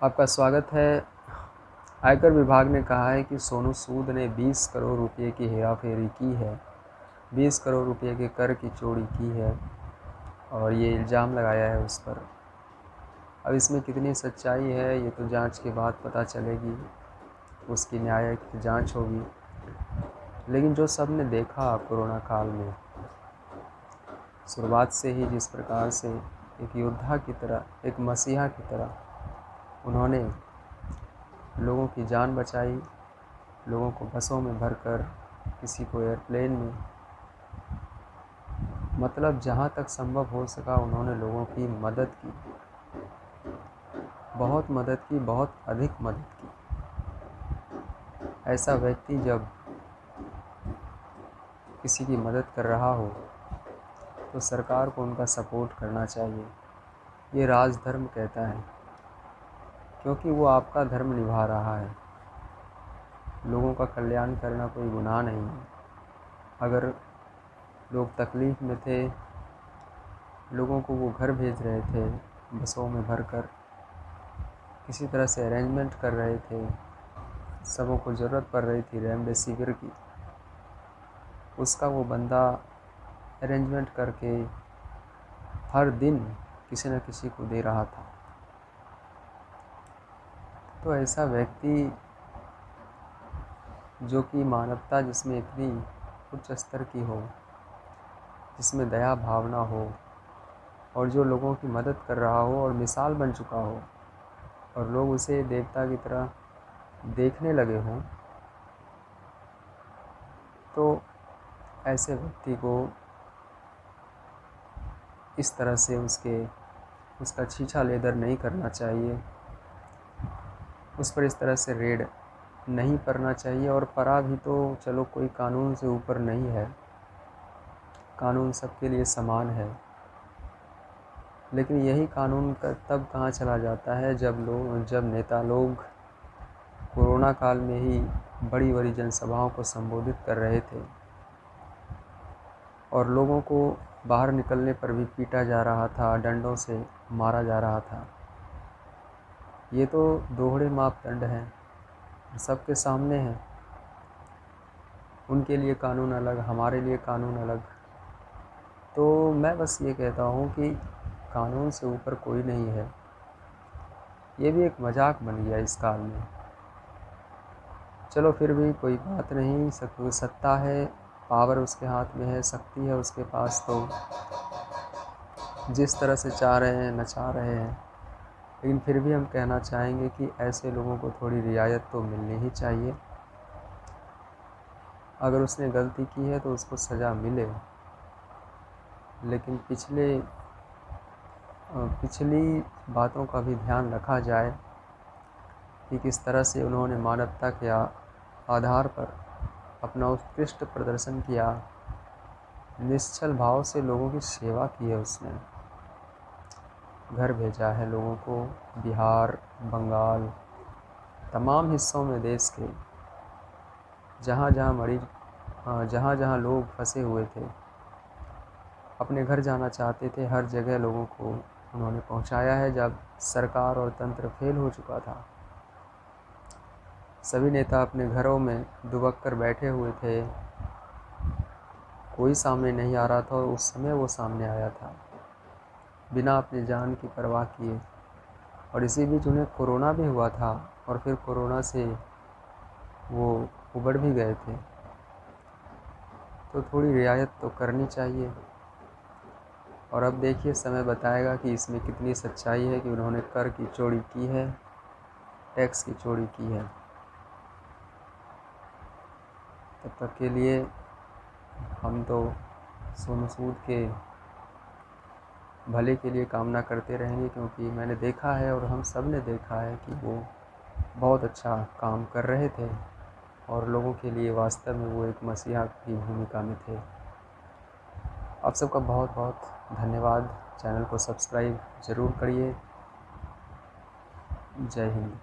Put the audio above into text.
आपका स्वागत है। आयकर विभाग ने कहा है कि सोनू सूद ने 20 करोड़ रुपए की हेराफेरी की है, 20 करोड़ रुपए के कर की चोरी की है और ये इल्ज़ाम लगाया है उस पर। अब इसमें कितनी सच्चाई है ये तो जांच के बाद पता चलेगी, उसकी न्यायिक जांच होगी। लेकिन जो सब ने देखा कोरोना काल में, शुरुआत से ही जिस प्रकार से एक योद्धा की तरह, एक मसीहा की तरह उन्होंने लोगों की जान बचाई, लोगों को बसों में भरकर, किसी को एयरप्लेन में, मतलब जहाँ तक संभव हो सका उन्होंने लोगों की मदद की, बहुत मदद की, बहुत अधिक मदद की। ऐसा व्यक्ति जब किसी की मदद कर रहा हो तो सरकार को उनका सपोर्ट करना चाहिए। ये राजधर्म कहता है, क्योंकि वो आपका धर्म निभा रहा है। लोगों का कल्याण करना कोई गुनाह नहीं है। अगर लोग तकलीफ़ में थे, लोगों को वो घर भेज रहे थे बसों में भरकर, किसी तरह से अरेंजमेंट कर रहे थे, सबों को ज़रूरत पड़ रही थी रेमडेसिविर की, उसका वो बंदा अरेंजमेंट करके हर दिन किसी न किसी को दे रहा था। तो ऐसा व्यक्ति जो कि मानवता जिसमें इतनी उच्च स्तर की हो, जिसमें दया भावना हो और जो लोगों की मदद कर रहा हो और मिसाल बन चुका हो और लोग उसे देवता की तरह देखने लगे हों, तो ऐसे व्यक्ति को इस तरह से उसका छीछा लेदर नहीं करना चाहिए, उस पर इस तरह से रेड नहीं करना चाहिए। और परा भी तो चलो कोई कानून से ऊपर नहीं है, कानून सबके लिए समान है। लेकिन यही कानून का तब कहाँ चला जाता है जब नेता लोग कोरोना काल में ही बड़ी बड़ी जनसभाओं को संबोधित कर रहे थे और लोगों को बाहर निकलने पर भी पीटा जा रहा था, डंडों से मारा जा रहा था। ये तो दोहरे मापदंड हैं, सबके सामने हैं। उनके लिए कानून अलग, हमारे लिए कानून अलग। तो मैं बस ये कहता हूँ कि कानून से ऊपर कोई नहीं है। ये भी एक मजाक बन गया इस काल में। चलो फिर भी कोई बात नहीं, सत्ता है, पावर उसके हाथ में है, शक्ति है उसके पास, तो जिस तरह से चाह रहे हैं नचा रहे हैं। लेकिन फिर भी हम कहना चाहेंगे कि ऐसे लोगों को थोड़ी रियायत तो मिलनी ही चाहिए। अगर उसने गलती की है तो उसको सज़ा मिले, लेकिन पिछली बातों का भी ध्यान रखा जाए कि किस तरह से उन्होंने मानवता के आधार पर अपना उत्कृष्ट प्रदर्शन किया, निश्चल भाव से लोगों की सेवा की है। उसने घर भेजा है लोगों को, बिहार, बंगाल, तमाम हिस्सों में देश के जहाँ जहाँ लोग फंसे हुए थे, अपने घर जाना चाहते थे, हर जगह लोगों को उन्होंने पहुँचाया है। जब सरकार और तंत्र फेल हो चुका था, सभी नेता अपने घरों में दुबक कर बैठे हुए थे, कोई सामने नहीं आ रहा था और उस समय वो सामने आया था बिना अपनी जान की परवाह किए। और इसी बीच उन्हें कोरोना भी हुआ था और फिर कोरोना से वो उबड़ भी गए थे। तो थोड़ी रियायत तो करनी चाहिए। और अब देखिए, समय बताएगा कि इसमें कितनी सच्चाई है कि उन्होंने कर की चोरी की है, टैक्स की चोरी की है। तब तक के लिए हम तो सोनू सूद के भले के लिए कामना करते रहेंगे, क्योंकि मैंने देखा है और हम सब ने देखा है कि वो बहुत अच्छा काम कर रहे थे और लोगों के लिए वास्तव में वो एक मसीहा की भूमिका में थे। आप सबका बहुत बहुत धन्यवाद। चैनल को सब्सक्राइब ज़रूर करिए। जय हिंद।